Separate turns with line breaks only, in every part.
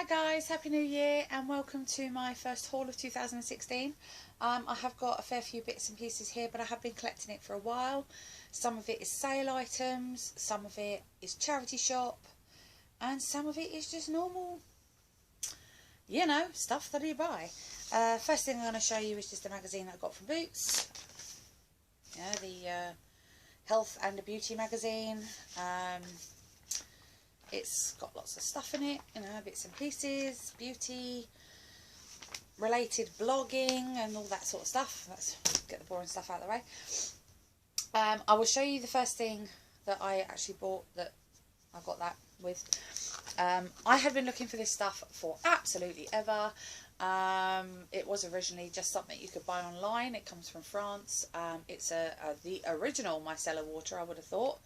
Hi guys, Happy New Year and welcome to my first haul of 2016. I have got a fair few bits and pieces here, but I have been collecting it for a while. Some of it is sale items, some of it is charity shop, and some of it is just normal, you know, stuff that you buy. First thing I'm going to show you is just a magazine that I got from Boots. Yeah, the Health and the Beauty magazine. It's got lots of stuff in it, you know, bits and pieces, beauty related blogging and all that sort of stuff. Let's get the boring stuff out of the way. I will show you the first thing that I actually bought that I got that with. I had been looking for this stuff for absolutely ever. It was originally just something you could buy online. It comes from France. It's the original micellar water, I would have thought.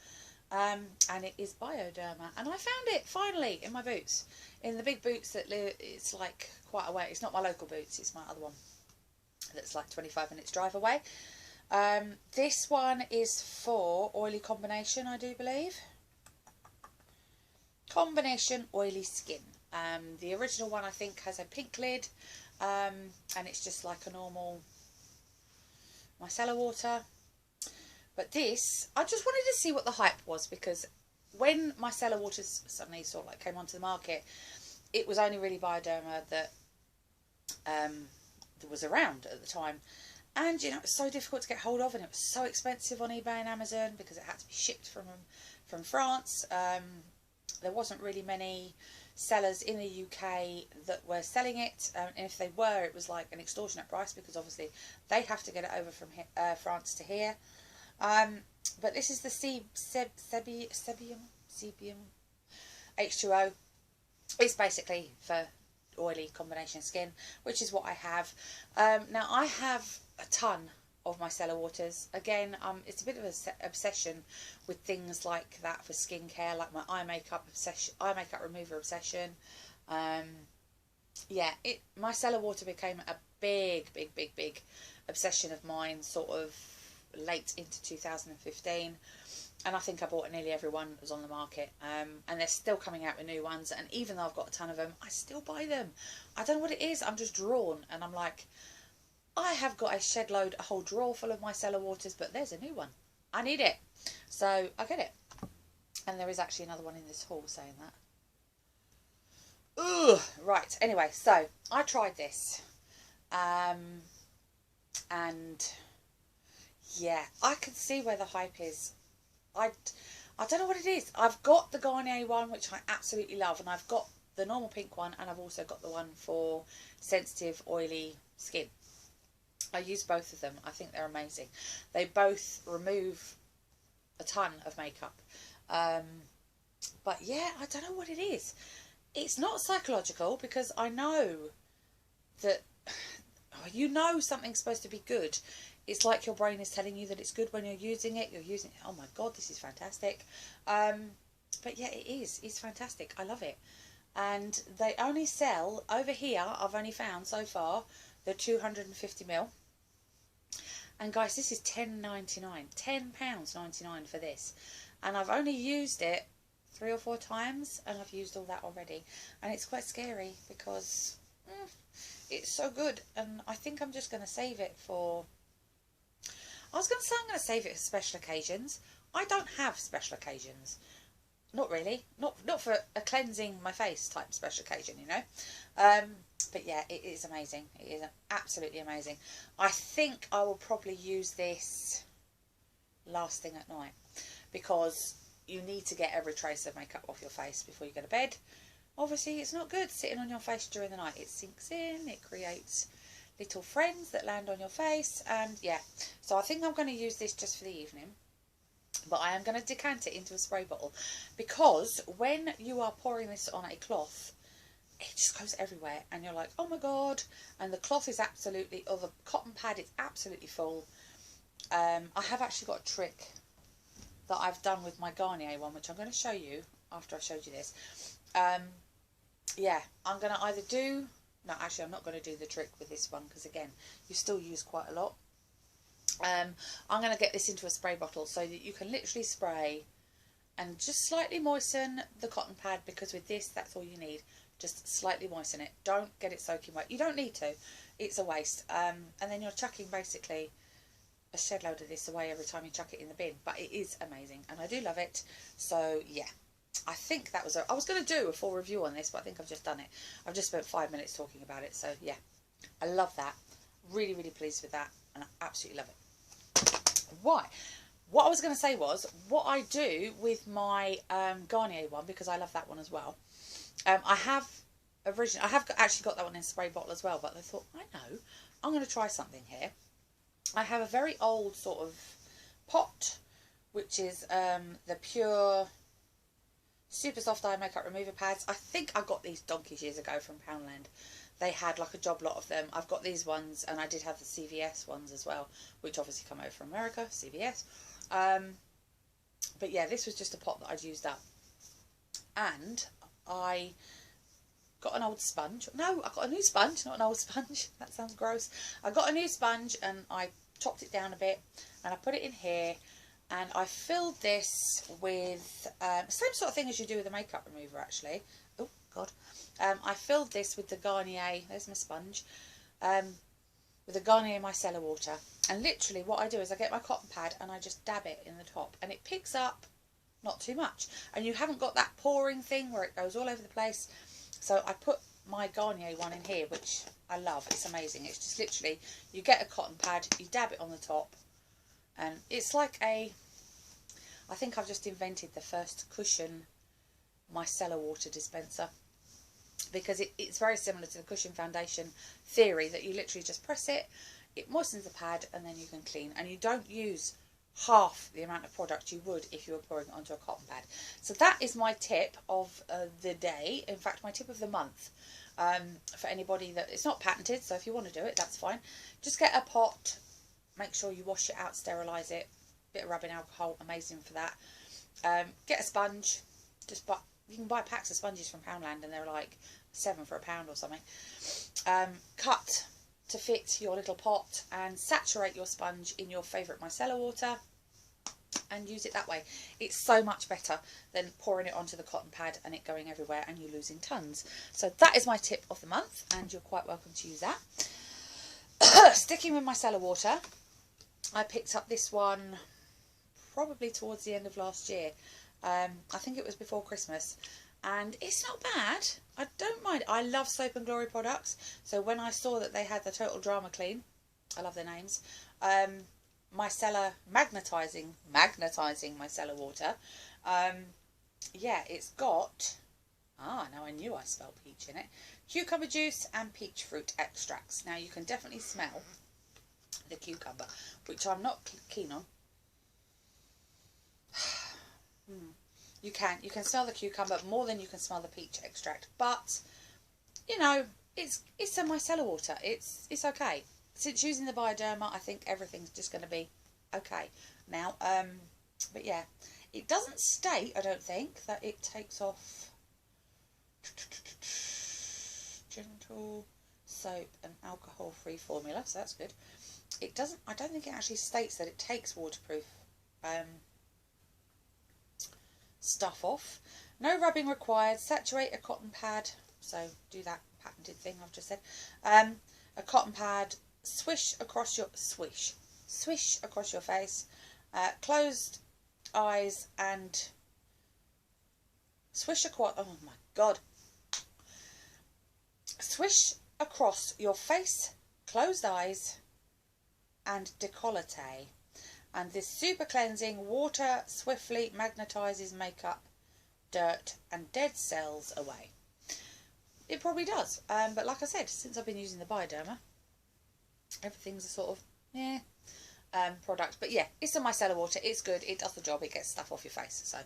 And it is bioderma, and I found it finally in my Boots, in the big Boots that it's like quite a way. It's not my local Boots, it's my other one that's like 25 minutes drive away. This one is for oily combination, I do believe. Combination oily skin. The original one I think has a pink lid, and it's just like a normal micellar water. But this, I just wanted to see what the hype was, because when micellar waters suddenly sort of like came onto the market, it was only really bioderma that was around at the time. And, you know, it was so difficult to get hold of, and it was so expensive on eBay and Amazon because it had to be shipped from France. There wasn't really many sellers in the UK that were selling it, and if they were, it was like an extortionate price, because obviously they have to get it over from France to here. But this is the Sebium H2O. It's basically for oily combination skin, which is what I have. Now I have a ton of micellar waters. Again, it's a bit of an obsession with things like that for skincare, like my eye makeup remover obsession. Yeah, micellar water became a big obsession of mine, sort of late into 2015, and I think I bought nearly every one that was on the market, and they're still coming out with new ones, and even though I've got a ton of them, I still buy them. I don't know what it is, I'm just drawn, and I'm like, I have got a whole drawer full of micellar waters, but there's a new one, I need it, so I get it. And there is actually another one in this haul saying that. Ugh, right, anyway, so I tried this, and yeah, I can see where the hype is. I don't know what it is. I've got the Garnier one, which I absolutely love, and I've got the normal pink one, and I've also got the one for sensitive, oily skin. I use both of them. I think they're amazing. They both remove a ton of makeup. But yeah, I don't know what it is. It's not psychological, because I know that, you know, something's supposed to be good. It's like your brain is telling you that it's good when you're using it. Oh my god, this is fantastic. But yeah, it's fantastic. I love it. And they only sell, over here, I've only found so far, the 250ml. And guys, this is £10.99. £10.99 for this. And I've only used it 3 or 4 times, and I've used all that already. And it's quite scary, because it's so good. And I think I'm just going to save it for... I was going to say I'm going to save it for special occasions. I don't have special occasions. Not really. Not for a cleansing my face type special occasion, you know. But yeah, it is amazing. It is absolutely amazing. I think I will probably use this last thing at night, because you need to get every trace of makeup off your face before you go to bed. Obviously, it's not good sitting on your face during the night. It sinks in, it creates little friends that land on your face, and yeah, so I think I'm going to use this just for the evening, but I am going to decant it into a spray bottle, because when you are pouring this on a cloth, it just goes everywhere, and you're like, oh my god, and the cloth is absolutely, or the cotton pad is absolutely full. I have actually got a trick that I've done with my Garnier one, which I'm going to show you after I've showed you this. Yeah, I'm going to either do... No, actually, I'm not going to do the trick with this one, because, again, you still use quite a lot. I'm going to get this into a spray bottle so that you can literally spray and just slightly moisten the cotton pad, because with this, that's all you need. just slightly moisten it. Don't get it soaking wet. You don't need to. It's a waste. And then you're chucking basically a shed load of this away every time you chuck it in the bin. But it is amazing, and I do love it. So yeah, I think that was I was going to do a full review on this, but I think I've just done it. I've just spent 5 minutes talking about it. So yeah, I love that. Really, really pleased with that, and I absolutely love it. Why? What I was going to say was, what I do with my Garnier one, because I love that one as well. I have actually got that one in a spray bottle as well, but I thought, I know, I'm going to try something here. I have a very old sort of pot, which is the Pure Super Soft Eye Makeup Remover Pads. I think I got these donkeys years ago from Poundland. They had like a job lot of them. I've got these ones, and I did have the CVS ones as well, which obviously come over from America, CVS. But yeah, this was just a pot that I'd used up. And I got an old sponge. No, I got a new sponge, not an old sponge. That sounds gross. I got a new sponge, and I chopped it down a bit, and I put it in here, and I filled this with same sort of thing as you do with a makeup remover, actually. Oh God. I filled this with the Garnier, there's my sponge, with the Garnier Micellar water. And literally what I do is I get my cotton pad and I just dab it in the top, and it picks up not too much. And you haven't got that pouring thing where it goes all over the place. So I put my Garnier one in here, which I love. It's amazing. It's just literally, you get a cotton pad, you dab it on the top, and it's like I think I've just invented the first cushion micellar water dispenser, because it's very similar to the cushion foundation theory, that you literally just press it, it moistens the pad, and then you can clean, and you don't use half the amount of product you would if you were pouring it onto a cotton pad. So that is my tip of the day, in fact my tip of the month, for anybody that it's not patented. So if you want to do it, that's fine. Just get a pot, make sure you wash it out, sterilise it, bit of rubbing alcohol, amazing for that. Get a sponge, you can buy packs of sponges from Poundland, and they're like £7 for £1 or something. Cut to fit your little pot, and saturate your sponge in your favourite micellar water, and use it that way. It's so much better than pouring it onto the cotton pad and it going everywhere and you losing tons. So that is my tip of the month, and you're quite welcome to use that. Sticking with micellar water, I picked up this one probably towards the end of last year. I think it was before Christmas, and it's not bad. I don't mind. I love Soap and Glory products, so when I saw that they had the Total Drama Clean, I love their names, micellar magnetising micellar water, yeah, it's got, now I knew I spelled peach in it, cucumber juice and peach fruit extracts. Now you can definitely smell the cucumber, which I'm not keen on. You can smell the cucumber more than you can smell the peach extract, but you know, it's a micellar water. It's okay. Since using the bioderma, I think everything's just going to be okay now. But yeah, it doesn't state, I don't think, that it takes off gentle soap and alcohol free formula, so that's good. It doesn't, I don't think it actually states that it takes waterproof stuff off. No rubbing required. Saturate a cotton pad, so do that patented thing I've just said. A cotton pad, swish across your face, closed eyes, and swish across, oh my god, swish across your face, closed eyes, and décolleté. And this super cleansing water swiftly magnetises makeup, dirt and dead cells away. It probably does, but like I said, since I've been using the bioderma, everything's a sort of product. But yeah, it's a micellar water, it's good, it does the job, it gets stuff off your face, so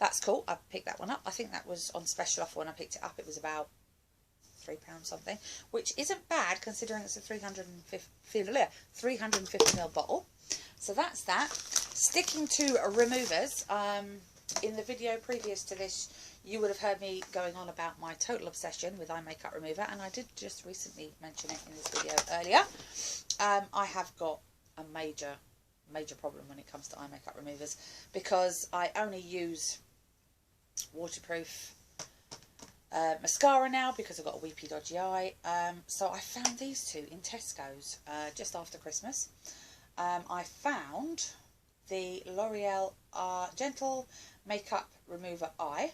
that's cool. I picked that one up. I think that was on special offer when I picked it up. It was about £3 something, which isn't bad considering it's a 350ml bottle. So that's that. Sticking to removers, in the video previous to this, you would have heard me going on about my total obsession with eye makeup remover, and I did just recently mention it in this video earlier. I have got a major problem when it comes to eye makeup removers, because I only use waterproof mascara now because I've got a weepy dodgy eye. So I found these two in Tesco's just after Christmas. I found the L'Oreal Gentle Makeup Remover Eye.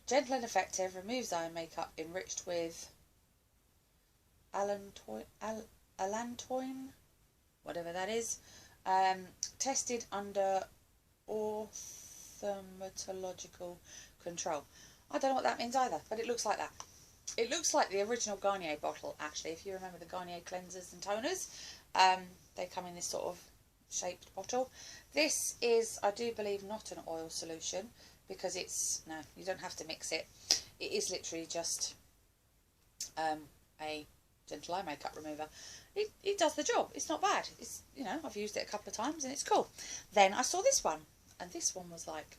Gentle and effective, removes eye makeup enriched with allantoin, whatever that is. Tested under orthomatological control. I don't know what that means either, but it looks like that. It looks like the original Garnier bottle, actually, if you remember the Garnier cleansers and toners. They come in this sort of shaped bottle. This is, I do believe, not an oil solution, because it's, no, you don't have to mix it. It is literally just a gentle eye makeup remover. It does the job. It's not bad. It's, you know, I've used it a couple of times and it's cool. Then I saw this one, and this one was like,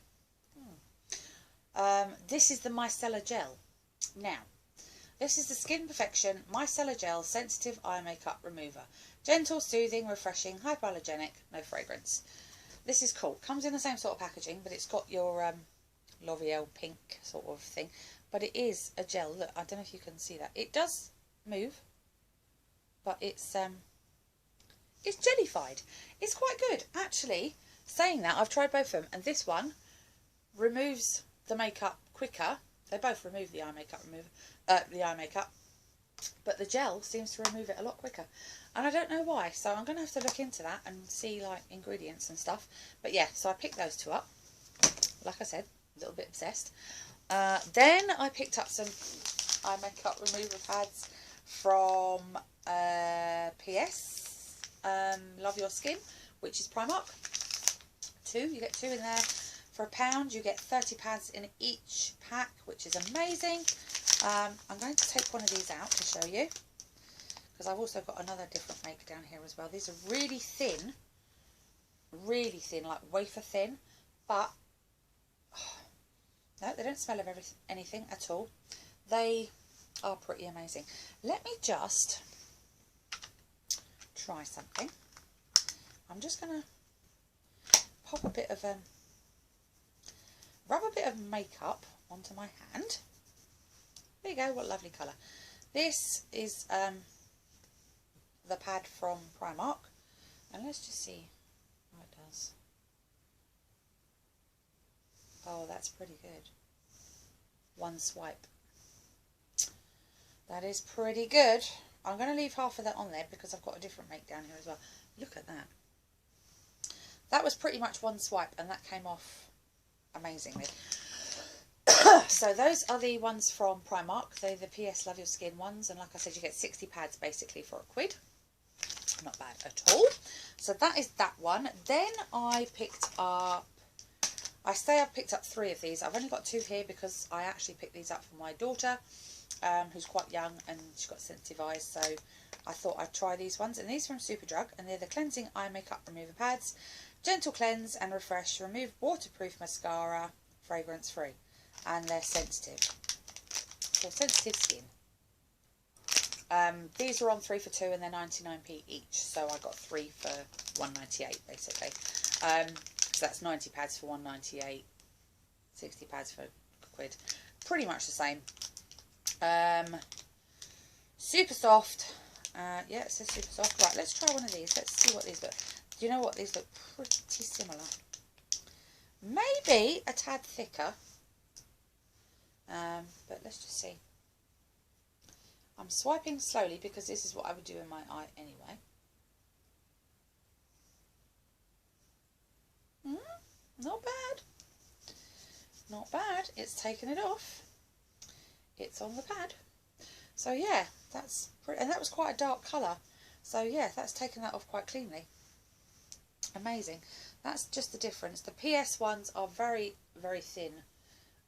this is the Micellar gel. Now, this is the Skin Perfection Micellar Gel Sensitive Eye Makeup Remover. Gentle, soothing, refreshing, hypoallergenic, no fragrance. This is cool. Comes in the same sort of packaging, but it's got your L'Oreal pink sort of thing. But it is a gel. Look, I don't know if you can see that. It does move, but it's jellified. It's quite good. Actually, saying that, I've tried both of them, and this one removes the makeup quicker. They both remove the eye makeup but the gel seems to remove it a lot quicker, and I don't know why, so I'm going to have to look into that and see like ingredients and stuff. But yeah, so I picked those two up, like I said, a little bit obsessed. Then I picked up some eye makeup remover pads from PS Love Your Skin, which is Primark. You get two in there. For £1, you get 30 pads in each pack, which is amazing. I'm going to take one of these out to show you, because I've also got another different make down here as well. These are really thin, like wafer thin, but no, they don't smell of anything at all. They are pretty amazing. Let me just try something. I'm just going to pop a bit of rub a bit of makeup onto my hand. There you go, what a lovely colour. This is the pad from Primark, and let's just see how it does. Oh, that's pretty good. One swipe. That is pretty good. I'm going to leave half of that on there because I've got a different make down here as well. Look at that. That was pretty much one swipe, and that came off amazingly. So those are the ones from Primark. They're the PS Love Your Skin ones, and like I said, you get 60 pads basically for £1. Not bad at all. So that is that one. Then I picked up, I say I've picked up 3 of these. I've only got 2 here because I actually picked these up for my daughter, who's quite young and she's got sensitive eyes, so I thought I'd try these ones. And these are from Superdrug, and they're the Cleansing Eye Makeup Remover Pads. Gentle cleanse and refresh, remove waterproof mascara, fragrance free, and they're sensitive for sensitive skin. These are on 3 for £2 and they're 99p each, so I got 3 for £1.98 basically. So that's 90 pads for £1.98, 60 pads for £1, pretty much the same. Super soft. Yeah, it says super soft. Right, let's try one of these. Let's see what these look. Do you know what? These look pretty similar. Maybe a tad thicker. But let's just see. I'm swiping slowly because this is what I would do in my eye anyway. Not bad. Not bad. It's taken it off. It's on the pad. So yeah, that's pretty, and that was quite a dark colour. So yeah, that's taken that off quite cleanly. Amazing. That's just the difference. The PS ones are very, very thin.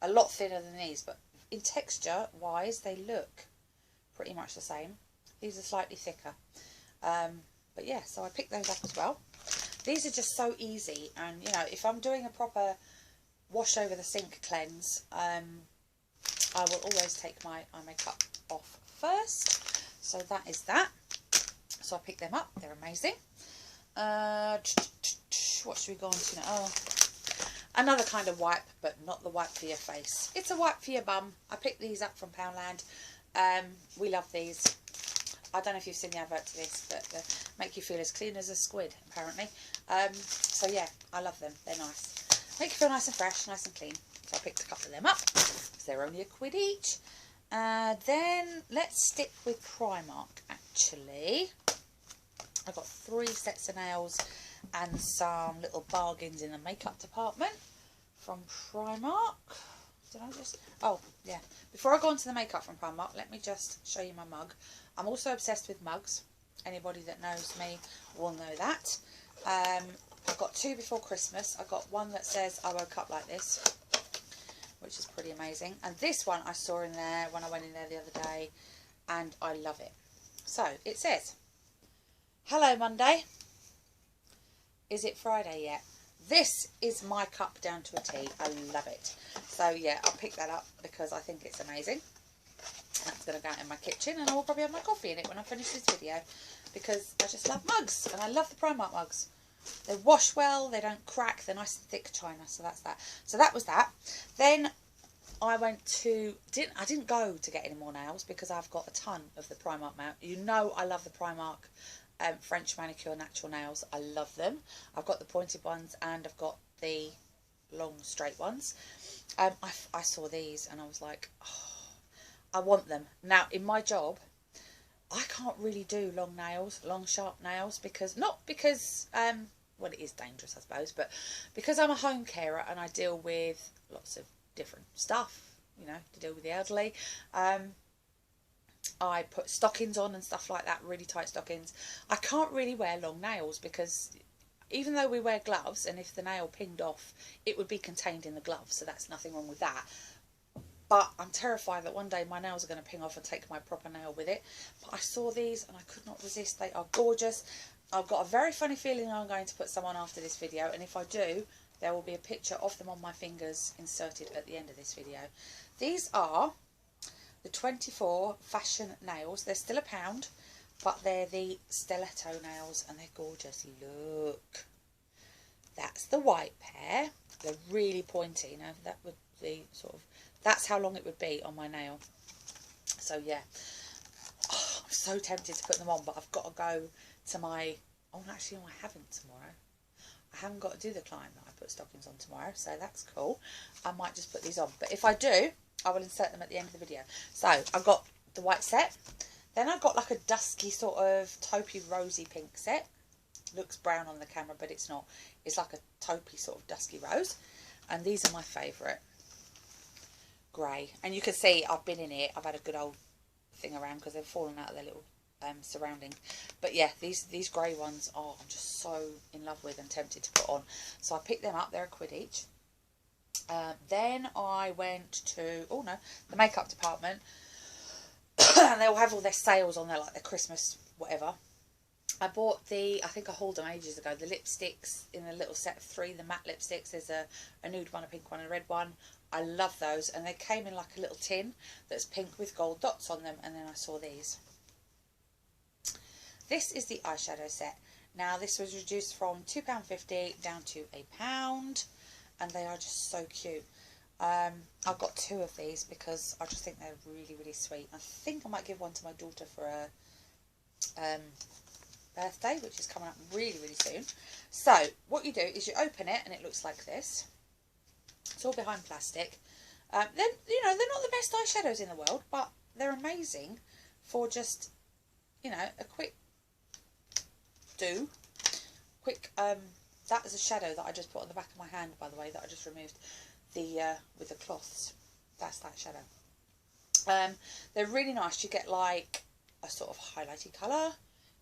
A lot thinner than these, but in texture wise they look pretty much the same. These are slightly thicker. But yeah, so I picked those up as well. These are just so easy, and you know, if I'm doing a proper wash over the sink cleanse, I will always take my eye makeup off first. So that is that. So I picked them up. They're amazing. What should we go on to now? Oh, Another kind of wipe, but not the wipe for your face. It's a wipe for your bum. I picked these up from Poundland. We love these. I don't know if you've seen the advert to this, but they make you feel as clean as a squid, apparently. So yeah, I love them. They're nice. Make you feel nice and fresh, nice and clean. So I picked a couple of them up, because they're only £1 each. Then let's stick with Primark, actually. I've got 3 sets of nails and some little bargains in the makeup department from Primark. Did I just... Oh, yeah. Before I go on to the makeup from Primark, let me just show you my mug. I'm also obsessed with mugs. Anybody that knows me will know that. I've got 2 before Christmas. I've got one that says I woke up like this, which is pretty amazing. And this one I saw in there when I went in there the other day, and I love it. So, it says, "Hello Monday. Is it Friday yet?" This is my cup down to a T. I love it. So yeah, I'll pick that up because I think it's amazing. That's going to go out in my kitchen, and I will probably have my coffee in it when I finish this video, because I just love mugs, and I love the Primark mugs. They wash well, they don't crack, they're nice and thick china, so that's that. So that was that. Then I went to, I didn't go to get any more nails because I've got a ton of the Primark nails. You know I love the Primark French manicure natural nails. I love them. I've got the pointed ones and I've got the long straight ones. I saw these and I was like, oh, I want them. Now in my job, I can't really do long nails, long sharp nails, because, not because, well, it is dangerous I suppose, but because I'm a home carer and I deal with lots of different stuff, you know, to deal with the elderly. I put stockings on and stuff like that, really tight stockings. I can't really wear long nails because even though we wear gloves, and if the nail pinged off, it would be contained in the glove, so that's nothing wrong with that. But I'm terrified that one day my nails are going to ping off and take my proper nail with it. But I saw these and I could not resist. They are gorgeous. I've got a very funny feeling I'm going to put some on after this video, and if I do, there will be a picture of them on my fingers inserted at the end of this video. These are the 24 fashion nails. They're still £1, but they're the stiletto nails and they're gorgeous. Look, that's the white pair. They're really pointy. Now that would be sort of, that's how long it would be on my nail. So yeah, oh, I'm so tempted to put them on, but I've got to go to my, oh actually no, I haven't tomorrow. I haven't got to do the climb that I put stockings on tomorrow, so that's cool. I might just put these on, but if I do, I will insert them at the end of the video. So I've got the white set. Then I've got like a dusky sort of taupey rosy pink set. Looks brown on the camera, but it's not. It's like a taupey sort of dusky rose. And these are my favourite. Grey. And you can see I've been in it. I've had a good old thing around because they've fallen out of their little surrounding. But yeah, these grey ones, oh, I'm just so in love with and tempted to put on. So I picked them up. They're £1 each. Then I went to, oh no, the makeup department. And they'll have all their sales on there, like their Christmas whatever. I bought I think I hauled them ages ago, the lipsticks in a little set of 3, the matte lipsticks. There's a nude one, a pink one and a red one. I love those, and they came in like a little tin that's pink with gold dots on them. And then I saw these. This is the eyeshadow set. Now this was reduced from £2.50 down to £1, and they are just so cute. I've got 2 of these because I just think they're really, really sweet. I think I might give one to my daughter for her birthday, which is coming up really, really soon. So what you do is you open it and it looks like this. It's all behind plastic. Then, you know, they're not the best eyeshadows in the world, but they're amazing for just, you know, a quick that is a shadow that I just put on the back of my hand, by the way, that I just removed with the cloths. That's that shadow. They're really nice. You get like a sort of highlighty colour.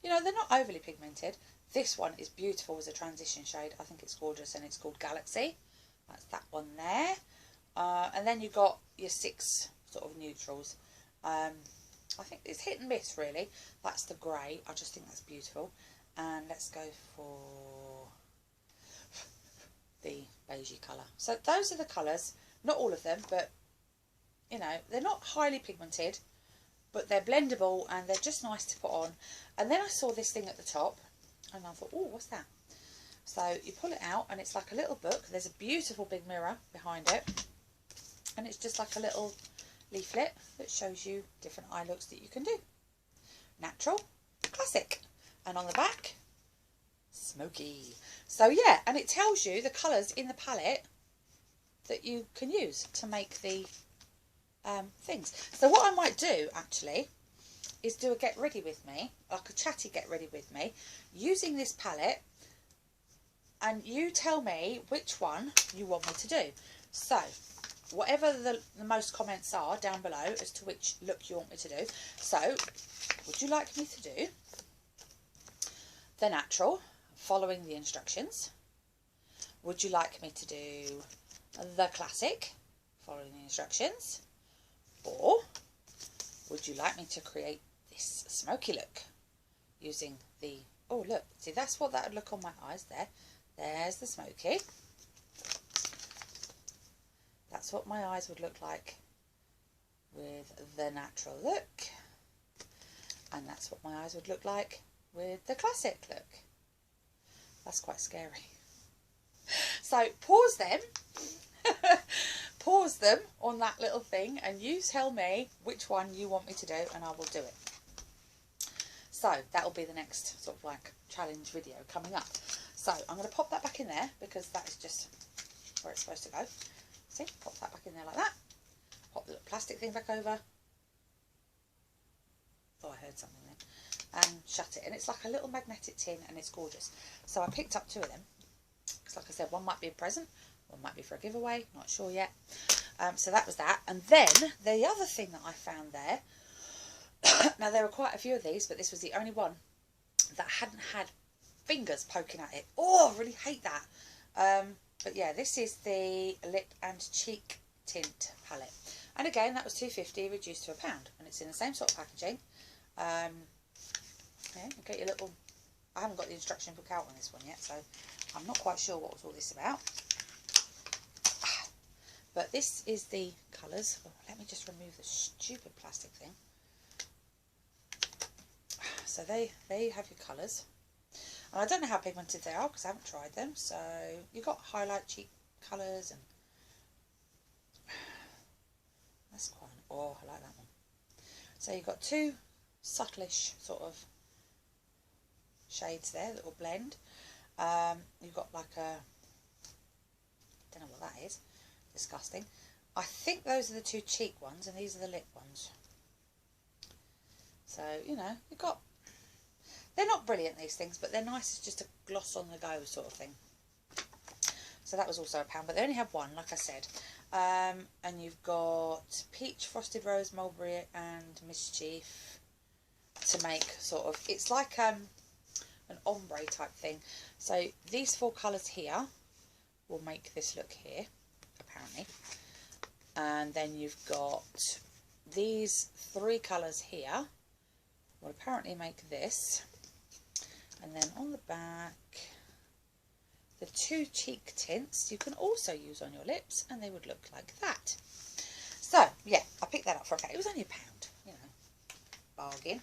You know, they're not overly pigmented. This one is beautiful as a transition shade. I think it's gorgeous, and it's called Galaxy. That's that one there. And then you've got your 6 sort of neutrals. I think it's hit and miss really. That's the grey. I just think that's beautiful. And let's go for the beigey colour. So those are the colours. Not all of them, but you know, they're not highly pigmented, but they're blendable and they're just nice to put on. And then I saw this thing at the top and I thought, oh, what's that? So you pull it out and it's like a little book. There's a beautiful big mirror behind it. And it's just like a little leaflet that shows you different eye looks that you can do. Natural, classic. And on the back, smoky. So yeah, and it tells you the colours in the palette that you can use to make the things. So what I might do actually is do a get ready with me, like a chatty get ready with me, using this palette, and you tell me which one you want me to do. So whatever the most comments are down below as to which look you want me to do. So would you like me to do the natural, following the instructions? Would you like me to do the classic, following the instructions? Or would you like me to create this smoky look using the, oh look, see that's what that would look on my eyes there. There's the smoky. That's what my eyes would look like with the natural look. And that's what my eyes would look like with the classic look. That's quite scary. So pause them. Pause them on that little thing and you tell me which one you want me to do and I will do it. So that will be the next sort of like challenge video coming up. So I'm going to pop that back in there because that is just where it's supposed to go. See, pop that back in there like that. Pop the little plastic thing back over. Oh, I heard something then. And shut it. And it's like a little magnetic tin and it's gorgeous. So I picked up 2 of them. Because like I said, one might be a present. One might be for a giveaway, not sure yet. So that was that. And then the other thing that I found there, now there were quite a few of these, but this was the only one that hadn't had fingers poking at it. Oh, I really hate that. But yeah, this is the lip and cheek tint palette. And again, that was £2.50 reduced to £1. And it's in the same sort of packaging. Yeah, you get your little, I haven't got the instruction book out on this one yet, so I'm not quite sure what was all this about. But this is the colours. Oh, let me just remove the stupid plastic thing. So they have your colours. And I don't know how pigmented they are because I haven't tried them. So you've got highlight cheek colours and that's quite, oh, I like that one. So you've got 2 subtlish sort of shades there that will blend. You've got like a, don't know what that is. Disgusting. I think those are the 2 cheek ones and these are the lip ones. So, you know, you've got, they're not brilliant these things, but they're nice as just a gloss on the go sort of thing. So that was also £1, but they only have one, like I said. And you've got peach, frosted rose, mulberry and mischief to make sort of, it's like an ombre type thing. So these 4 colours here will make this look here, apparently. And then you've got these 3 colours here will apparently make this. And then on the back, the 2 cheek tints you can also use on your lips and they would look like that. So yeah, I picked that up for £1. It was only £1, you know, bargain.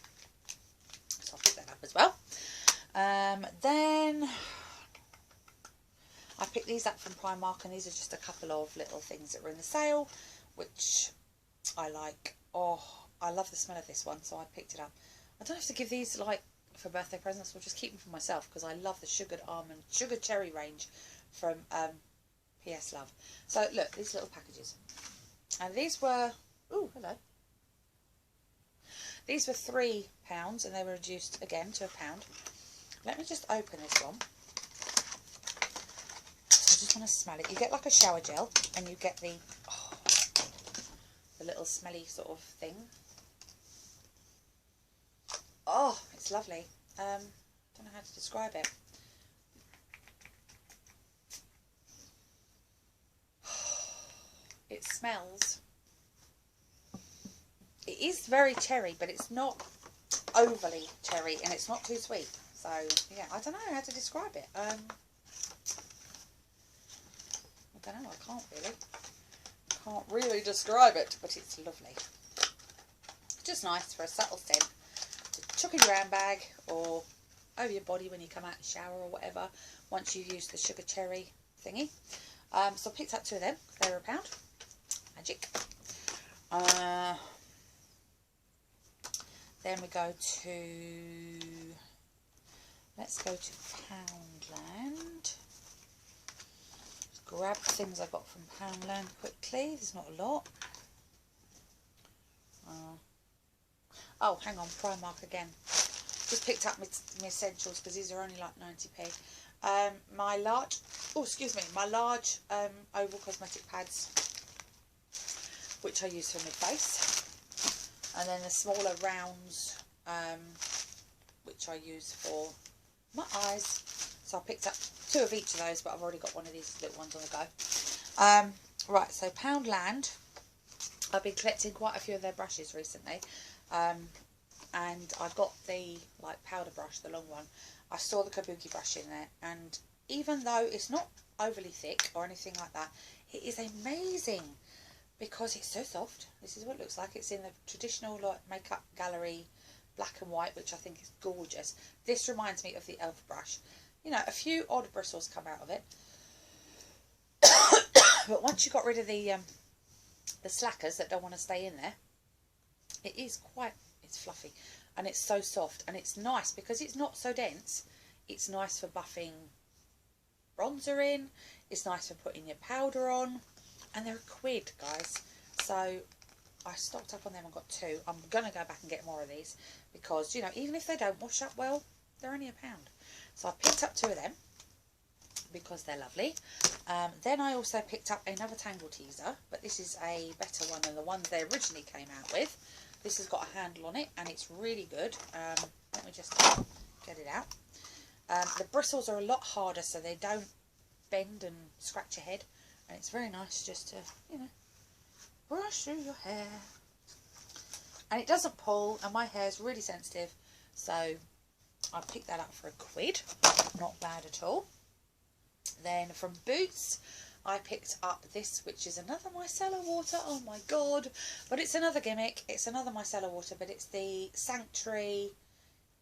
So I'll pick that up as well. Then I picked these up from Primark and these are just a couple of little things that were in the sale, which I like. Oh, I love the smell of this one, so I picked it up. I don't have to give these like for birthday presents, I'll just keep them for myself because I love the sugared almond, sugar cherry range from PS Love. So look, these little packages. And these were, ooh, hello. These were £3 and they were reduced again to £1. Let me just open this one. I just want to smell it. You get like a shower gel and you get the, oh, the little smelly sort of thing. Oh, it's lovely. Don't know how to describe it. It smells. It is very cherry, but it's not overly cherry and it's not too sweet. So, yeah, I don't know how to describe it. I don't know, I can't really. Can't really describe it, but it's lovely. Just nice for a subtle scent to chuck in your handbag or over your body when you come out of the shower or whatever, once you've used the sugar cherry thingy. So I picked up 2 of them, they were £1. Magic. Then we go to, let's go to Poundland. Just grab the things I got from Poundland quickly. There's not a lot. Oh, hang on, Primark again. Just picked up my essentials because these are only like 90p. My large, oh excuse me, my large oval cosmetic pads, which I use for my face. And then the smaller rounds, which I use for my eyes. So I picked up 2 of each of those, but I've already got one of these little ones on the go. Right, so Poundland, I've been collecting quite a few of their brushes recently. And I got the like powder brush, the long one. I saw the kabuki brush in there, and even though it's not overly thick or anything like that, it is amazing. Because it's so soft. This is what it looks like. It's in the traditional like makeup gallery black and white, which I think is gorgeous. This reminds me of the elf brush. You know, a few odd bristles come out of it. But once you got rid of the slackers that don't want to stay in there, it is quite, it's fluffy. And it's so soft. And it's nice because it's not so dense. It's nice for buffing bronzer in. It's nice for putting your powder on. And they're £1, guys. So I stocked up on them and got 2. I'm going to go back and get more of these. Because, you know, even if they don't wash up well, they're only £1. So I picked up 2 of them. Because they're lovely. Then I also picked up another Tangle Teaser. But this is a better one than the ones they originally came out with. This has got a handle on it. And it's really good. Let me just get it out. The bristles are a lot harder. So they don't bend and scratch your head. And it's very nice just to, you know, brush through your hair. And it doesn't pull, and my hair is really sensitive. So I picked that up for £1. Not bad at all. Then from Boots, I picked up this, which is another micellar water. Oh my god. But it's another gimmick. It's another micellar water, but it's the Sanctuary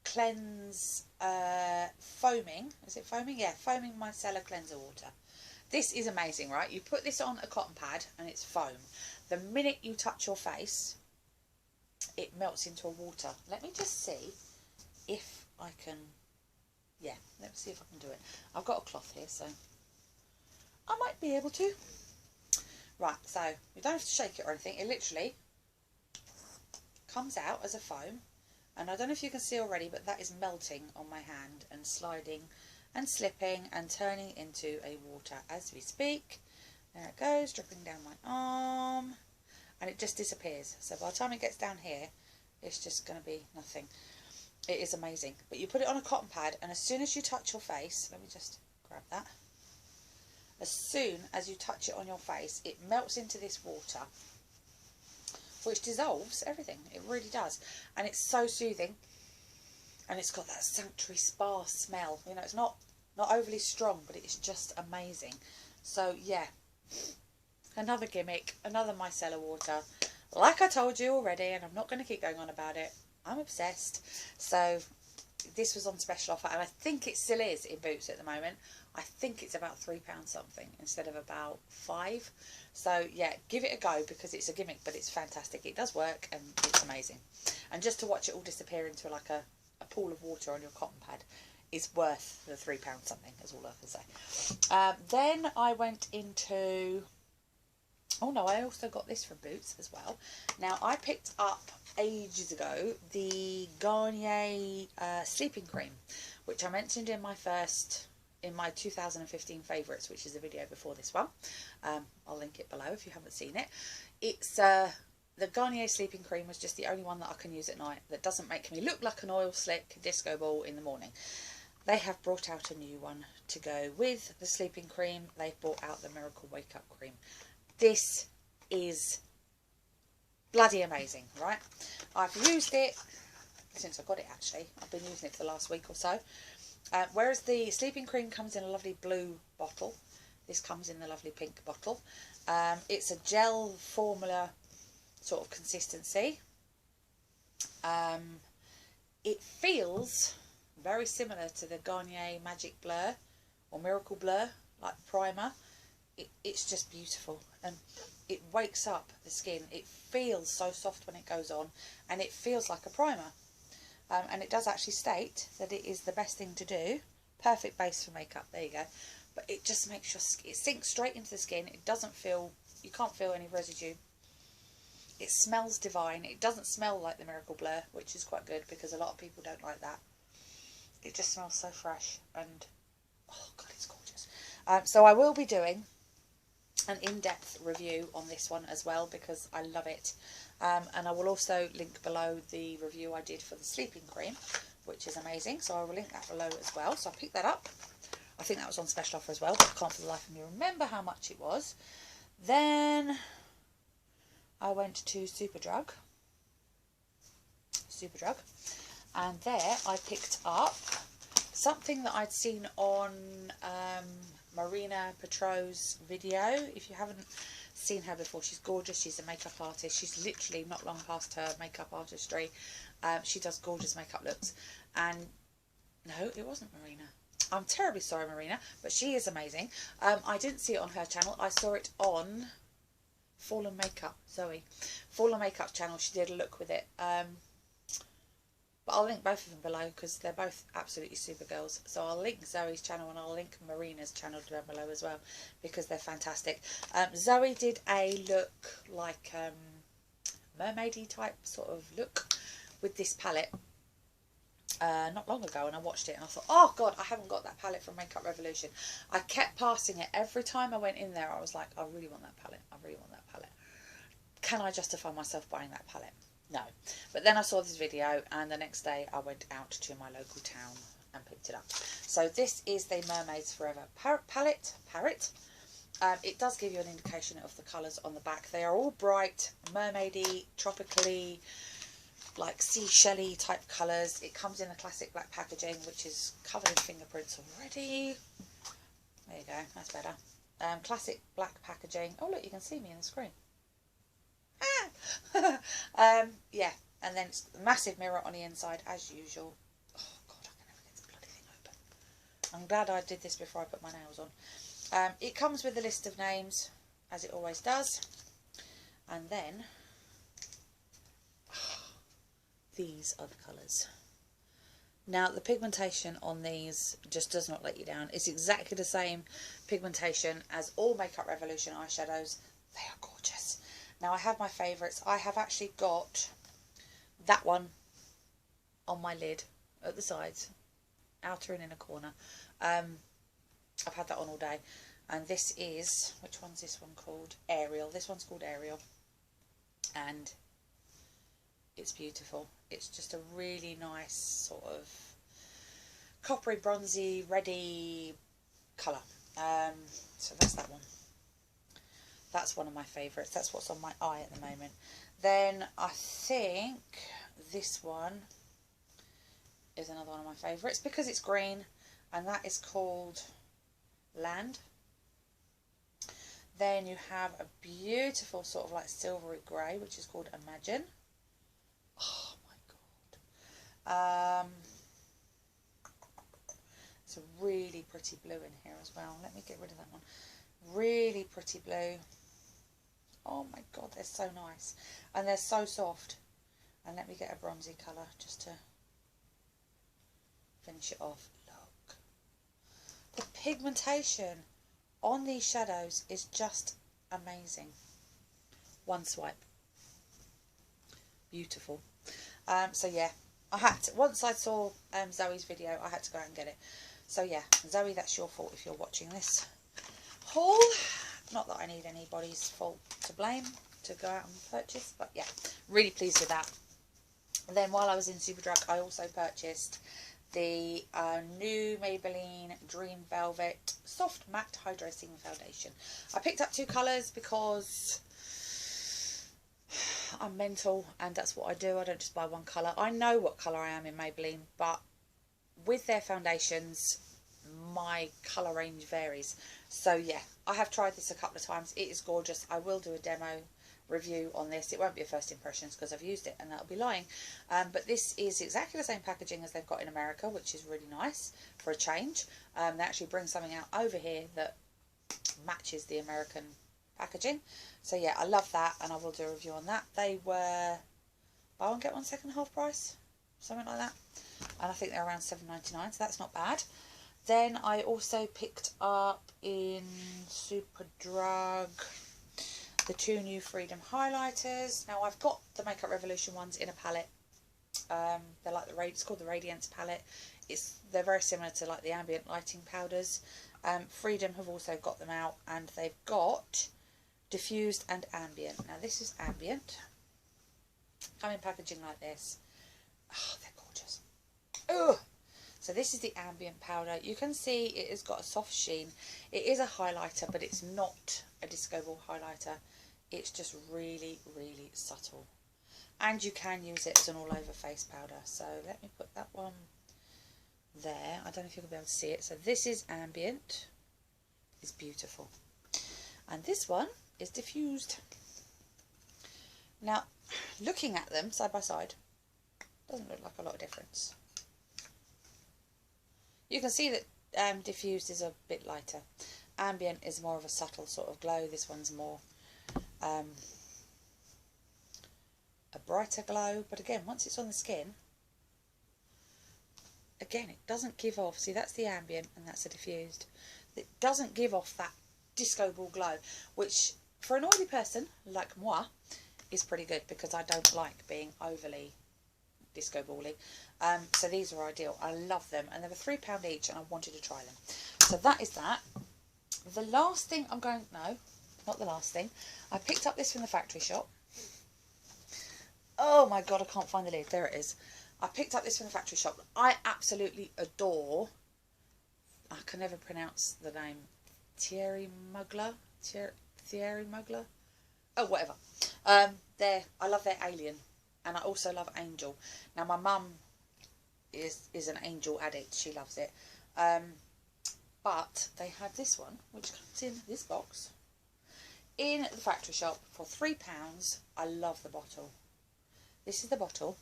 Cleanse Foaming. Is it foaming? Yeah, foaming micellar cleanser water. This is amazing, right? You put this on a cotton pad and it's foam. The minute you touch your face, it melts into a water. Let me just see if I can, yeah, let me see if I can do it. I've got a cloth here, so I might be able to. Right, so you don't have to shake it or anything. It literally comes out as a foam. And I don't know if you can see already, but that is melting on my hand and sliding and slipping and turning into a water as we speak. There it goes, dripping down my arm, and it just disappears. So by the time it gets down here, it's just going to be nothing. It is amazing. But you put it on a cotton pad, and as soon as you touch your face, let me just grab that. As soon as you touch it on your face, it melts into this water, which dissolves everything. It really does. And it's so soothing. And it's got that Sanctuary Spa smell. You know, it's not overly strong, but it's just amazing. So, yeah. Another gimmick. Another micellar water. Like I told you already, and I'm not going to keep going on about it. I'm obsessed. So, this was on special offer. And I think it still is in Boots at the moment. I think it's about £3 something instead of about £5. So, yeah, give it a go because it's a gimmick, but it's fantastic. It does work and it's amazing. And just to watch it all disappear into like a pool of water on your cotton pad is worth the £3 something, is all I can say. Then I went into, oh no, I also got this from Boots as well. Now I picked up ages ago the Garnier sleeping cream, which I mentioned in my 2015 favourites, which is a video before this one. I'll link it below if you haven't seen it. It's the Garnier sleeping cream was just the only one that I can use at night that doesn't make me look like an oil slick disco ball in the morning. They have brought out a new one to go with the sleeping cream. They've brought out the Miracle Wake Up Cream. This is bloody amazing, right? I've used it since I got it, actually. I've been using it for the last week or so. Whereas the sleeping cream comes in a lovely blue bottle, this comes in the lovely pink bottle. It's a gel formula sort of consistency. It feels very similar to the Garnier Magic Blur or Miracle Blur, like primer. It's just beautiful, and it wakes up the skin. It feels so soft when it goes on, and it feels like a primer. And it does actually state that it is the best thing to do. Perfect base for makeup, there you go. But it just makes your skin, it sinks straight into the skin. It doesn't feel, you can't feel any residue. It smells divine. It doesn't smell like the Miracle Blur, which is quite good because a lot of people don't like that. It just smells so fresh, and oh god, it's gorgeous. So I will be doing an in-depth review on this one as well because I love it. And I will also link below the review I did for the sleeping cream, which is amazing. So I will link that below as well. So I picked that up. I think that was on special offer as well, but I can't for the life of me remember how much it was. Then I went to Superdrug, and there I picked up something that I'd seen on Marina Petro's video. If you haven't seen her before, she's gorgeous. She's a makeup artist. She's literally not long past her makeup artistry. She does gorgeous makeup looks. And no, it wasn't Marina. I'm terribly sorry, Marina, but she is amazing. I didn't see it on her channel. I saw it on Fallen Makeup, Zoe. Fallen Makeup channel. She did a look with it. But I'll link both of them below because they're both absolutely super girls. So I'll link Zoe's channel and I'll link Marina's channel down below as well because they're fantastic. Zoe did a look like mermaidy type sort of look with this palette not long ago, and I watched it and I thought, oh god, I haven't got that palette from Makeup Revolution. I kept passing it every time I went in there. I was like, I really want that palette. I really want that palette. Can I justify myself buying that palette? No. But then I saw this video, and the next day I went out to my local town and picked it up. So this is the Mermaids Forever palette. It does give you an indication of the colours on the back. They are all bright, mermaidy, tropically, like seashell-y type colours. It comes in the classic black packaging, which is covered in fingerprints already. There you go, that's better. Classic black packaging. Oh look, you can see me in the screen. Yeah, and then it's a massive mirror on the inside as usual. Oh god, I can never get this bloody thing open. I'm glad I did this before I put my nails on. It comes with a list of names, as it always does, and then these are the colours. Now the pigmentation on these just does not let you down. It's exactly the same pigmentation as all Makeup Revolution eyeshadows. They are gorgeous. Now I have my favourites. I have actually got that one on my lid at the sides, outer and inner corner. I've had that on all day. And this is, which one's this one called? Ariel. This one's called Ariel. And it's beautiful. It's just a really nice sort of coppery, bronzy, reddy colour. So that's that one. That's one of my favourites. That's what's on my eye at the moment. Then I think this one is another one of my favourites because it's green, and that is called Land. Then you have a beautiful sort of like silvery grey, which is called Imagine. Oh my god. It's a really pretty blue in here as well. Let me get rid of that one. Really pretty blue. Oh my god, they're so nice. And they're so soft. And let me get a bronzy colour just to finish it off. Look. The pigmentation on these shadows is just amazing. One swipe. Beautiful. So yeah, I had to, once I saw Zoe's video, I had to go out and get it. So yeah, Zoe, that's your fault if you're watching this haul. Not that I need anybody's fault to blame to go out and purchase, but yeah, really pleased with that. And then while I was in Superdrug, I also purchased the new Maybelline Dream Velvet Soft Matte Hydrating Foundation. I picked up two colours because I'm mental and that's what I do. I don't just buy one colour. I know what colour I am in Maybelline, but with their foundations, my colour range varies. So yeah, I have tried this a couple of times. It is gorgeous. I will do a demo review on this. It won't be a first impressions because I've used it and that'll be lying. But this is exactly the same packaging as they've got in America, which is really nice for a change. They actually bring something out over here that matches the American packaging. So yeah, I love that, and I will do a review on that. They were buy one get one second half price, something like that, and I think they're around £7.99, so that's not bad. Then I also picked up in Superdrug the 2 new Freedom highlighters. Now I've got the Makeup Revolution ones in a palette. They're like it's called the Radiance palette. They're very similar to like the ambient lighting powders. Freedom have also got them out, and they've got diffused and ambient. Now this is ambient. Come in packaging like this. Oh, they're gorgeous. Ugh. So this is the ambient powder. You can see it has got a soft sheen. It is a highlighter, but it's not a disco ball highlighter. It's just really, really subtle. And you can use it as an all over face powder. So let me put that one there. I don't know if you'll be able to see it. So this is ambient. It's beautiful. And this one is diffused. Now, looking at them side by side, doesn't look like a lot of difference. You can see that diffused is a bit lighter. Ambient is more of a subtle sort of glow. This one's more a brighter glow. But again, once it's on the skin, again, it doesn't give off. See, that's the ambient and that's the diffused. It doesn't give off that disco ball glow, which for an oily person like moi is pretty good, because I don't like being overly disco bally. So these are ideal. I love them, and they were £3 each, and I wanted to try them. So that is that. The last thing I'm going, no, not the last thing. I picked up this from the factory shop. Oh my god, I can't find the lid. There it is. I picked up this from the factory shop. I absolutely adore, I can never pronounce the name, Thierry Mugler? Thierry Mugler? Oh, whatever. I love their Alien, and I also love Angel. Now my mum is an Angel addict. She loves it. But they had this one, which comes in this box, in the factory shop for £3. I love the bottle. This is the bottle.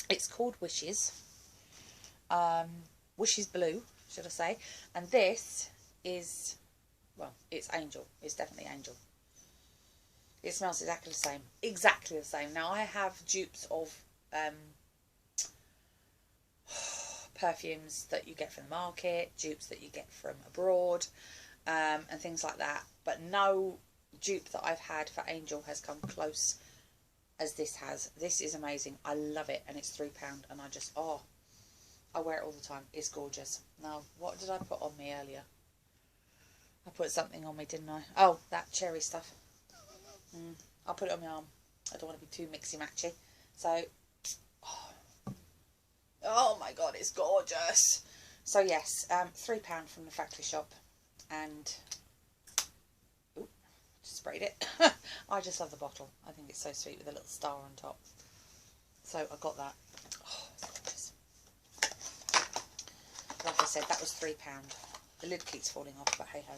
It's called Wishes. Wishes Blue, should I say. And this is, well, it's Angel. It's definitely Angel. It smells exactly the same. Exactly the same. Now, I have dupes of perfumes that you get from the market, dupes that you get from abroad, and things like that. But no dupe that I've had for Angel has come close as this has. This is amazing. I love it, and it's £3, and I just, oh, I wear it all the time. It's gorgeous. Now, what did I put on me earlier? I put something on me, didn't I? Oh, that cherry stuff. I'll put it on my arm. I don't want to be too mixy-matchy. So, oh my god, it's gorgeous. So yes, £3 from the factory shop, and ooh, just sprayed it. I just love the bottle. I think it's so sweet with a little star on top. So I got that. Oh, it's gorgeous. Like I said, that was £3. The lid keeps falling off, but hey ho.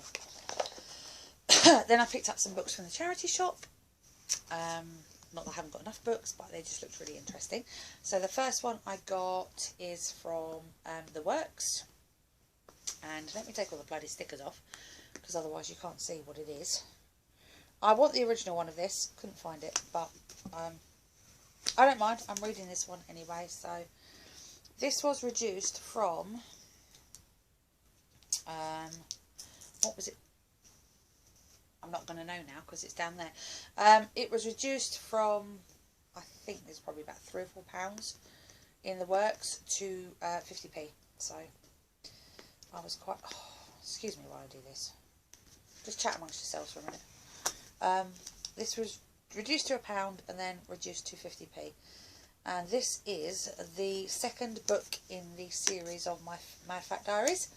Then I picked up some books from the charity shop. Not that I haven't got enough books, but they just looked really interesting. So the first one I got is from The Works. And let me take all the bloody stickers off, because otherwise you can't see what it is. I want the original one of this. Couldn't find it, but I don't mind. I'm reading this one anyway. So this was reduced from, what was it? I'm not going to know now because it's down there. It was reduced from, I think there's probably about £3 or £4 in The Works to 50p. So I was quite, oh, excuse me while I do this. Just chat amongst yourselves for a minute. This was reduced to £1 and then reduced to 50p. And this is the second book in the series of my Mad Fat Diaries,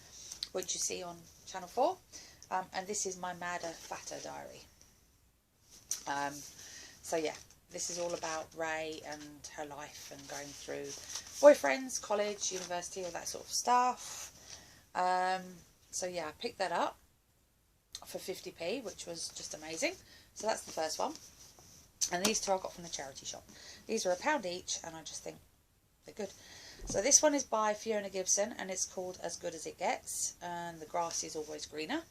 which you see on Channel 4. And this is my Madder Fatter diary. So yeah, this is all about Ray and her life and going through boyfriends, college, university, all that sort of stuff. So yeah, I picked that up for 50p, which was just amazing. So that's the first one. And these two I got from the charity shop. These are £1 each, and I just think they're good. So this one is by Fiona Gibson, and it's called As Good As It Gets, and the grass is always greener.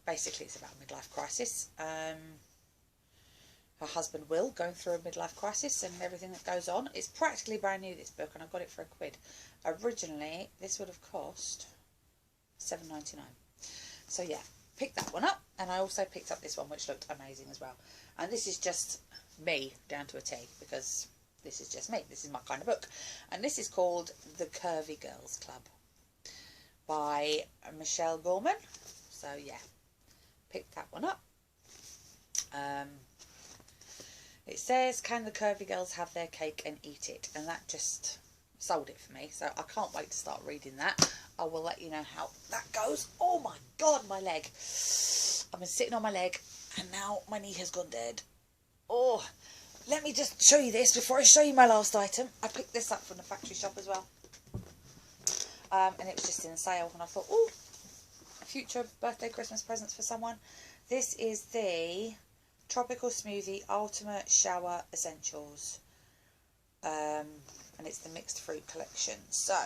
Basically, it's about a midlife crisis. Her husband Will going through a midlife crisis and everything that goes on. It's practically brand new, this book, and I got it for £1. Originally, this would have cost $7.99. So yeah, picked that one up, and I also picked up this one, which looked amazing as well. And this is just me down to a T, because this is just me. This is my kind of book. And this is called The Curvy Girls Club by Michelle Gorman. So yeah, picked that one up. It says, can the curvy girls have their cake and eat it? And that just sold it for me. So I can't wait to start reading that. I will let you know how that goes. Oh my God, my leg. I've been sitting on my leg and now my knee has gone dead. Oh, let me just show you this before I show you my last item. I picked this up from the factory shop as well. And it was just in sale. And I thought, oh, future birthday, Christmas presents for someone. This is the Tropical Smoothie Ultimate Shower Essentials. And it's the mixed fruit collection. So,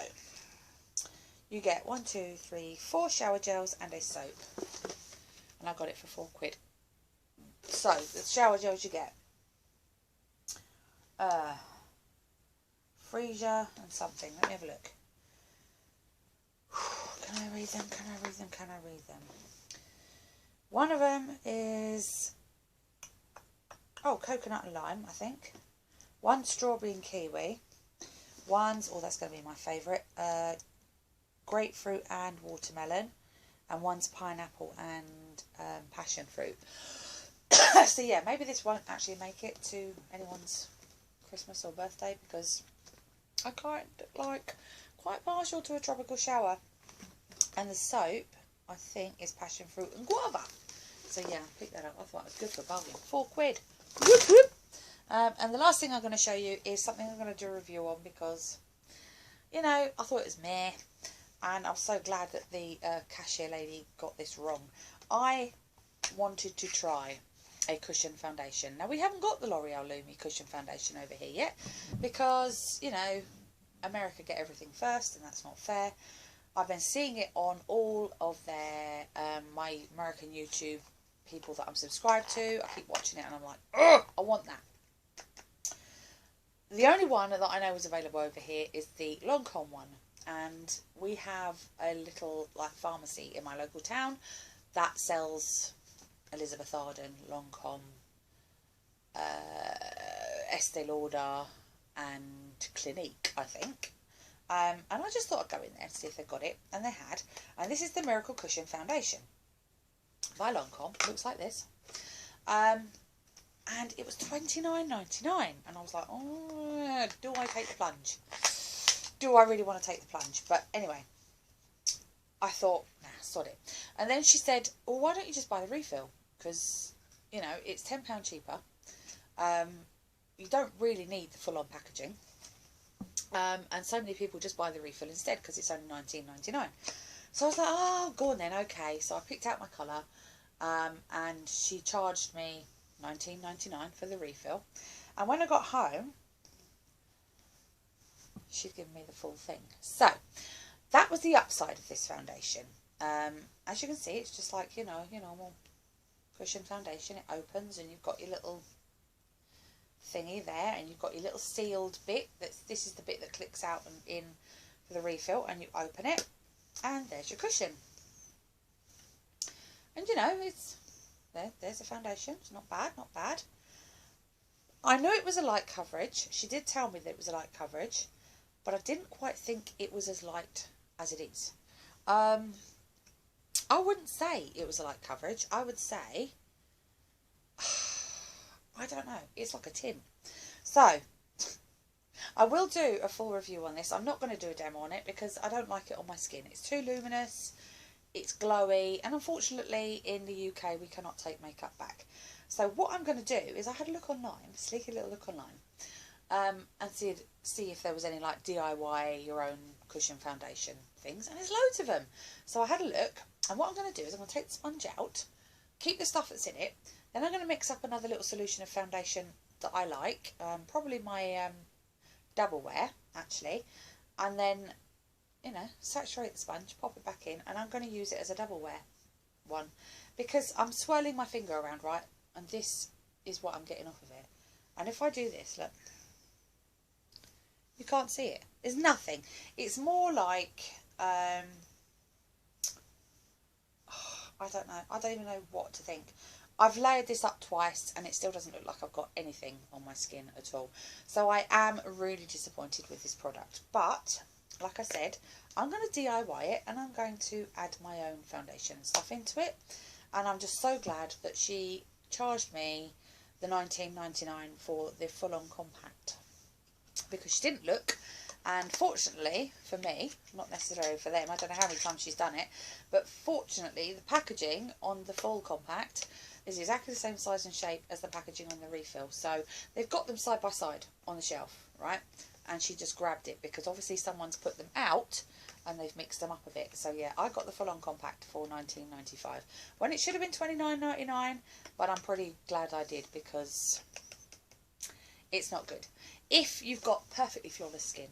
you get 4 shower gels and a soap. And I got it for £4. So, the shower gels you get freesia and something. Let me have a look. Can I read them? Can I read them? Can I read them? One of them is, oh, coconut and lime, I think. One strawberry and kiwi. One's, oh, that's going to be my favourite, grapefruit and watermelon. And one's pineapple and passion fruit. So yeah, maybe this won't actually make it to anyone's Christmas or birthday, because I quite partial to a tropical shower. And the soap, I think, is passion fruit and guava. So yeah, I picked that up. I thought it was good for a bargain. £4. Whoop, whoop. And the last thing I'm going to show you is something I'm going to do a review on, because, you know, I thought it was meh. And I was so glad that the cashier lady got this wrong. I wanted to try a cushion foundation. Now, we haven't got the L'Oreal Lumi cushion foundation over here yet, because, you know, America get everything first, and that's not fair. I've been seeing it on all of their my American YouTube people that I'm subscribed to. I keep watching it and I'm like, ugh, I want that. The only one that I know is available over here is the Lancome one. And we have a little pharmacy in my local town that sells Elizabeth Arden, Lancome, Estee Lauder and Clinique, I think. And I just thought I'd go in there and see if they got it. And they had. And this is the Miracle Cushion Foundation by Lancome. Looks like this. And it was $29.99. And I was like, oh, do I take the plunge? Do I really want to take the plunge? But anyway, I thought, nah, sod it. And then she said, well, why don't you just buy the refill? Because, you know, it's £10 cheaper. You don't really need the full-on packaging. And so many people just buy the refill instead because it's only $19.99. So I was like, oh, go on then, okay. So I picked out my colour, and she charged me $19.99 for the refill. And when I got home, she'd given me the full thing. So that was the upside of this foundation. As you can see, it's just like, you know, your normal cushion foundation. It opens and you've got your little thingy there, and you've got your little sealed bit. This is the bit that clicks out and in for the refill, and you open it and there's your cushion. And you know, it's there's a foundation. It's not bad, not bad. I knew it was a light coverage. She did tell me that it was a light coverage, but I didn't quite think it was as light as it is. I wouldn't say it was a light coverage. I would say, I don't know, it's like a tin. So, I will do a full review on this. I'm not going to do a demo on it because I don't like it on my skin. It's too luminous, it's glowy, and unfortunately in the UK we cannot take makeup back. So what I'm going to do is I had a look online, a sneaky little look online, and see if there was any like DIY your own cushion foundation things, and there's loads of them. So I had a look, and what I'm going to do is I'm going to take the sponge out, keep the stuff that's in it. Then I'm going to mix up another little solution of foundation that I like, probably my double wear actually, and then, you know, saturate the sponge, pop it back in, and I'm going to use it as a double wear one, because I'm swirling my finger around, right, and this is what I'm getting off of it. And if I do this, look, you can't see it. There's nothing. It's more like, I don't know. I don't even know what to think. I've layered this up twice and it still doesn't look like I've got anything on my skin at all. So I am really disappointed with this product. But, like I said, I'm going to DIY it and I'm going to add my own foundation and stuff into it. And I'm just so glad that she charged me the $19.99 for the full-on compact, because she didn't look, and fortunately for me, not necessarily for them, I don't know how many times she's done it, but fortunately the packaging on the full compact is exactly the same size and shape as the packaging on the refill. So they've got them side by side on the shelf, right? And she just grabbed it because obviously someone's put them out and they've mixed them up a bit. So yeah, I got the full-on compact for $19.95 when it should have been $29.99, but I'm pretty glad I did because it's not good. If you've got perfectly flawless skin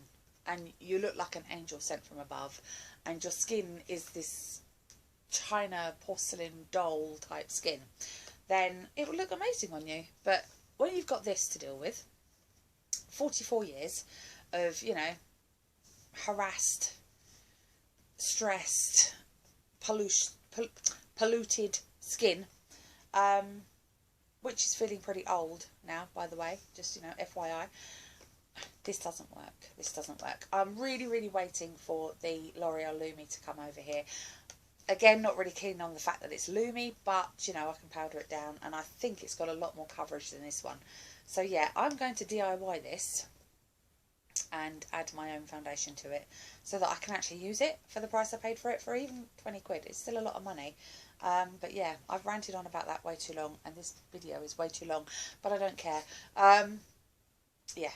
and you look like an angel sent from above and your skin is this china porcelain doll type skin, then it will look amazing on you. But when you've got this to deal with, 44 years of, you know, harassed, stressed, polluted skin, which is feeling pretty old now, by the way, just, you know, FYI, this doesn't work. This doesn't work. I'm really, really waiting for the L'Oreal Lumi to come over here. Again, not really keen on the fact that it's Lumi, but, you know, I can powder it down, and I think it's got a lot more coverage than this one. So, yeah, I'm going to DIY this and add my own foundation to it so that I can actually use it for the price I paid for it, for even 20 quid. It's still a lot of money. But, yeah, I've ranted on about that way too long, and this video is way too long, but I don't care. Yeah.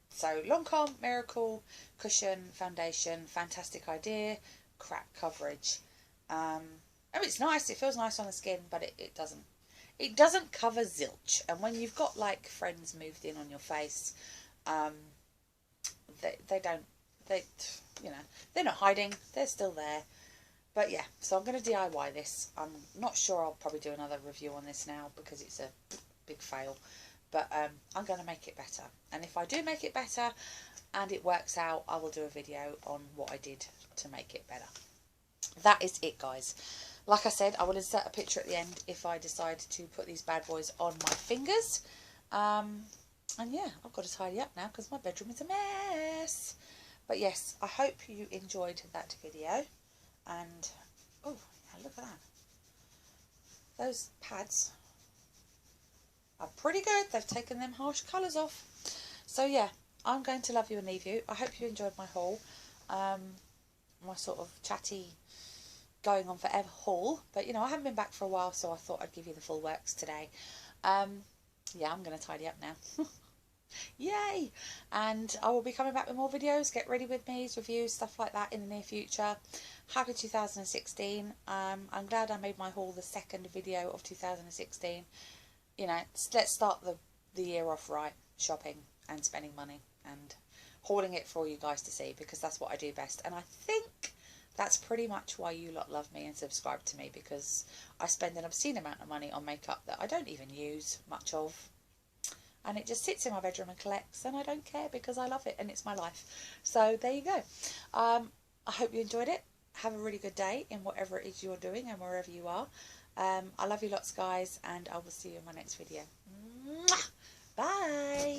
So, Lancome Miracle Cushion Foundation, fantastic idea, crap coverage. I mean, it's nice, it feels nice on the skin, but it doesn't cover zilch. And when you've got like friends moved in on your face, they don't, you know, they're not hiding, they're still there. But yeah, so I'm going to DIY this. I'm not sure I'll probably do another review on this now because it's a big fail. But I'm going to make it better. And if I do make it better and it works out, I will do a video on what I did to make it better. That is it, guys. Like I said, I will insert a picture at the end if I decide to put these bad boys on my fingers. And yeah, I've got to tidy up now because my bedroom is a mess. But yes, I hope you enjoyed that video. And, oh, yeah, look at that. Those pads are pretty good. They've taken them harsh colours off. So yeah, I'm going to love you and leave you. I hope you enjoyed my haul. My sort of chatty, going on forever haul. But, you know, I haven't been back for a while, so I thought I'd give you the full works today. Yeah, I'm going to tidy up now. Yay! And I will be coming back with more videos. Get ready with me, reviews, stuff like that in the near future. Happy 2016. I'm glad I made my haul the second video of 2016. You know, let's start the year off right, shopping and spending money and hauling it for you guys to see, because that's what I do best. And I think that's pretty much why you lot love me and subscribe to me, because I spend an obscene amount of money on makeup that I don't even use much of. And it just sits in my bedroom and collects, and I don't care because I love it and it's my life. So there you go. I hope you enjoyed it. Have a really good day in whatever it is you're doing and wherever you are. I love you lots, guys, and I will see you in my next video. Mwah! Bye!